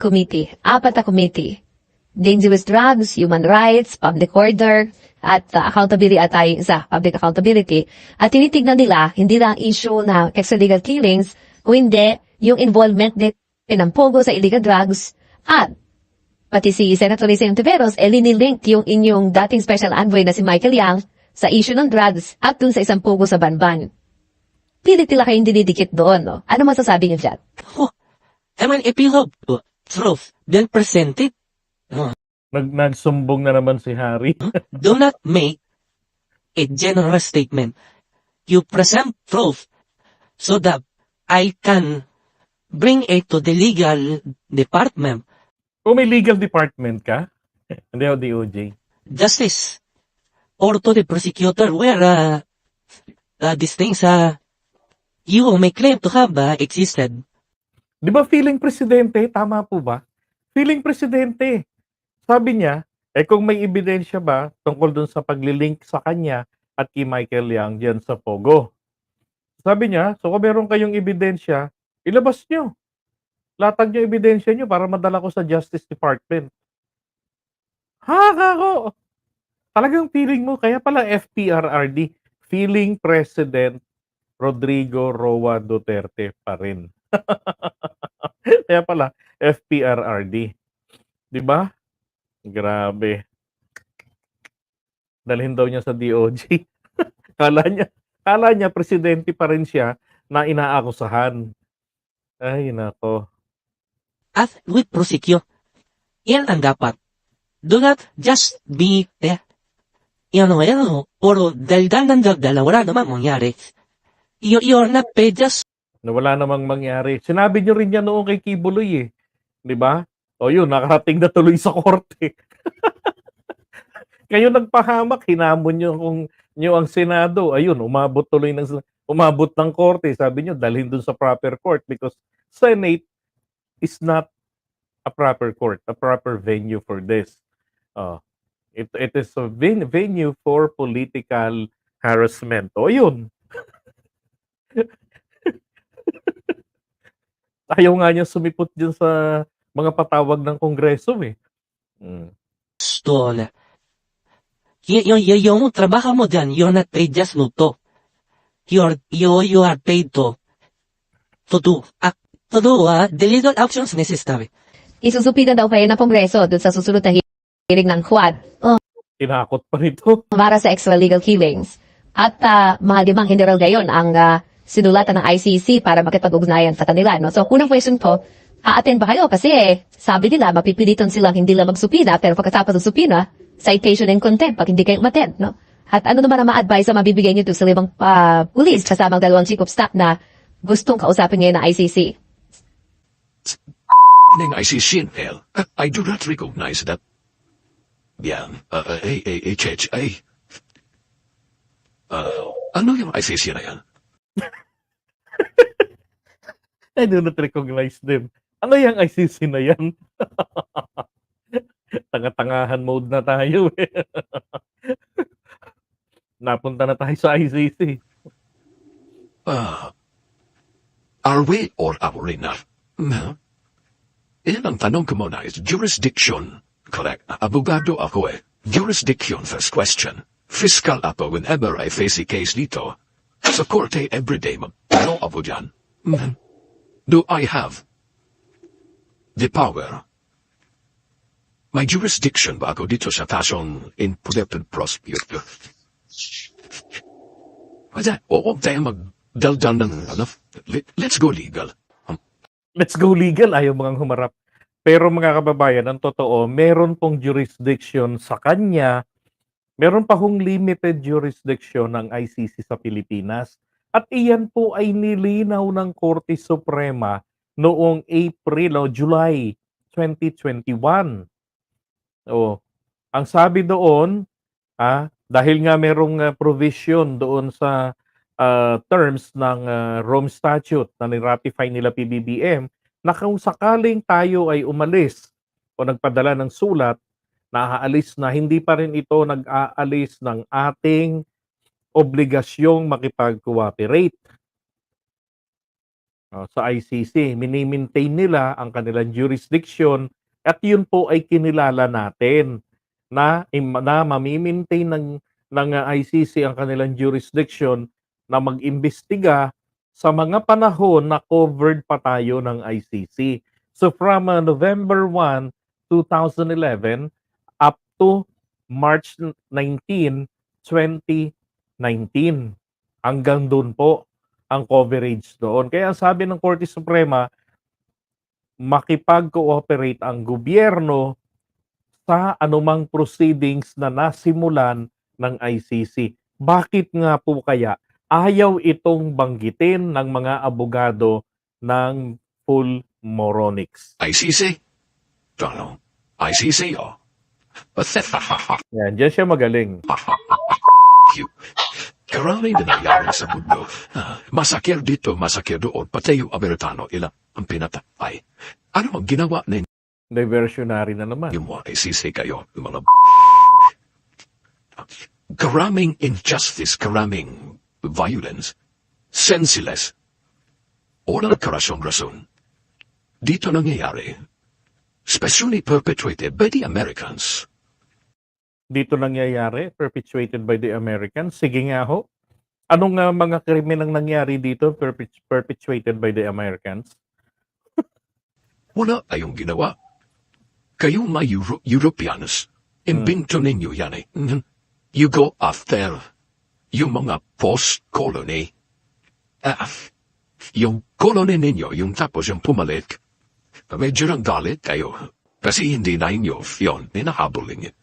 committee, 4 na committee. Dangerous drugs, human rights, public order, at accountability at tayo isa, public accountability. At tinitignan nila, hindi lang issue ng extralegal killings, kung hindi, yung involvement din ng Pogo sa illegal drugs, at pati si Senator Risa Ontiveros, linilink yung inyong dating special envoy na si Michael Yang sa issue ng drugs at dun sa isang Pogo sa Banban. Pilit nila kayong dinidikit doon, no? Ano masasabi niyo dyan? An epilogue to truth, then present it. Nagsumbong na naman si Harry. Do not make a general statement. You present truth so that I can bring it to the legal department. Kung may legal department ka, hindi ako DOJ. Justice. Or to the prosecutor where these things you may claim to have existed. Di ba feeling presidente? Tama po ba? Feeling presidente. Sabi niya, kung may ebidensya ba tungkol dun sa paglilink sa kanya at kay Michael Yang diyan sa Pogo. Sabi niya, so kung meron kayong ebidensya, ilabas nyo. Latag nyo ebidensya nyo para madala ko sa Justice Department. Kako! Talagang feeling mo, kaya pala FPRRD, feeling President Rodrigo Roa Duterte pa rin. Kaya pala, FPRRD. Di ba? Grabe. Dalhin daw niya sa DOJ. kala niya presidente pa rin siya na inaakusahan. Ay, nako. At with prosecute. Yan ang dapat. Do not just be or dahil wala namang mangyari. You're not paid just Na wala namang mangyari. Sinabi niyo rin yan noong kay Kibuloy eh. Di ba? O yun, nakarating na tuloy sa korte. Kayo nagpahamak, hinamon nyo ang Senado. Ayun, umabot ng korte. Sabi nyo, dalhin dun sa proper court because Senate is not a proper court, a proper venue for this. It is a venue for political harassment. O yun. Ayaw nga niya sumipot dyan sa mga patawag ng Kongreso eh. stall. Yung trabaho mo dyan, you're not paid just to. You are paid to do the legal actions necessary. Isusupitan daw kayo ng Kongreso dun sa susunod na hearing ng Quad. Tinakot pa nito. Para sa extralegal killings. At mga 5 general gayon ang sinulatan ng ICC para makipag-ugnayan sa kanila. No? So, unang question ko, a-attend ba kayo? Kasi sabi nila, mapipilitan silang hindi lang magsupina, pero pagkatapos ng supina, citation and contempt pag hindi kayo umattend. No? At ano naman ang ma-advise na mabibigay nyo sa 5 police kasamang 2 chief of staff na gustong kausapin ngayon ng ICC? Ng ICC, I do not recognize that. Yan, ano yung ICC na yan? I do not recognize them. Ano yung ICC na yan? Tanga-tangahan mode na tayo eh. Napunta na tayo sa ICC. Are we or are we not? Ang tanong ko muna is jurisdiction. Correct. Abogado ako eh. Jurisdiction first question. Fiscal ako whenever I face a case dito. Sa korte everyday mag-ano ako dyan. Do I have the power? May jurisdiction ba ako dito sa kasong imprudent prosecutor? Oo, tayo magdaldal ng ano. Let's go legal. Let's go legal. Ayaw mga humarap. Pero mga kababayan, ang totoo, meron pong jurisdiction sa kanya. Meron pa hong limited jurisdiction ng ICC sa Pilipinas. At iyan po ay nilinaw ng Korte Suprema noong July 2021. Ang sabi doon, dahil nga merong provision doon sa terms ng Rome Statute na niratify nila PBBM, na kung sakaling tayo ay umalis o nagpadala ng sulat na aalis na, hindi pa rin ito nag-aalis ng ating obligasyong makipag-cooperate. sa ICC. Mini-maintain nila ang kanilang jurisdiction at yun po ay kinilala natin na mami-maintain ng ICC ang kanilang jurisdiction na mag-imbestiga sa mga panahon na covered pa tayo ng ICC. So from November 1, 2011 up to March 19, 2019. Hanggang doon po ang coverage doon. Kaya sabi ng Korte Suprema, makipag-cooperate ang gobyerno sa anumang proceedings na nasimulan ng ICC. Bakit nga po kaya ayaw itong banggitin ng mga abogado ng full moronics? ICC? Ano? ICC, oh. Yan, dyan siya magaling. You. Karaming nangyayari sa mundo. Masakir dito, masakir doon. Pati yung Amerikano, ilang ang pinatay. Ano ang ginawa ninyo? Diversionary na naman. Yung mga ICC kayo, yung mga karaming injustice, karaming violence, senseless, walang karason-rason. Dito nangyayari, especially perpetrated by the Americans. Dito nangyayari, perpetuated by the Americans. Sige nga ho. Anong mga krimen ang nangyari dito perpetuated by the Americans? Wala kayong ginawa. Kayo mga Europeans, imbento ninyo yan eh. You go after yung mga post-colony. Yung colony ninyo, yung tapos yung pumalik, medyo nang galit kayo. Kasi hindi na inyo yun, ninahabol ninyo.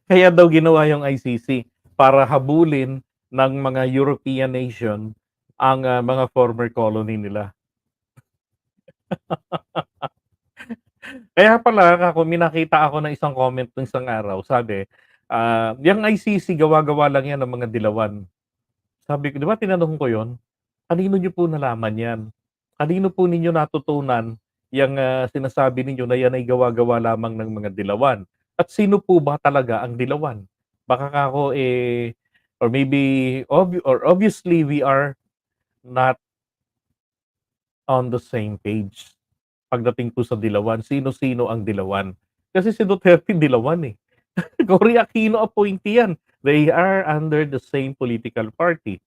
Kaya daw ginawa yung ICC para habulin ng mga European nation ang mga former colony nila. Kaya pala ako minakita ako ng isang comment ng isang araw, sabi, yung ICC gawa-gawa lang yan ng mga dilawan. Sabi ko, di ba tinanong ko yon? Kanino niyo po nalaman yan? Kanino po ninyo natutunan yung sinasabi ninyo na yan ay gawa-gawa lamang ng mga dilawan? At sino po ba talaga ang dilawan? Baka ako or maybe obviously we are not on the same page pagdating po sa dilawan. Sino-sino ang dilawan? Kasi si Duterte dilawan eh. Cory Aquino appointee yan. They are under the same political party.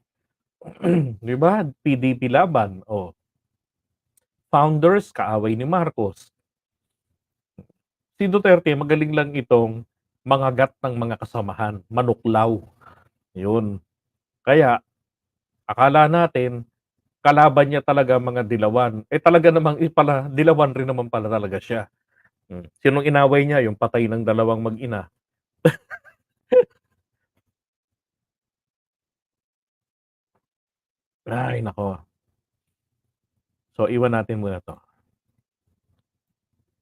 Di ba? PDP laban. Oh. Founders, kaaway ni Marcos. Si Duterte, magaling lang itong mangagat ng mga kasamahan. Manuklaw. Yun. Kaya, akala natin, kalaban niya talaga mga dilawan. Talaga namang pala, dilawan rin naman pala talaga siya. Sinong inaway niya? Yung patay ng dalawang mag-ina. Ay, nako. So, iwan natin muna to.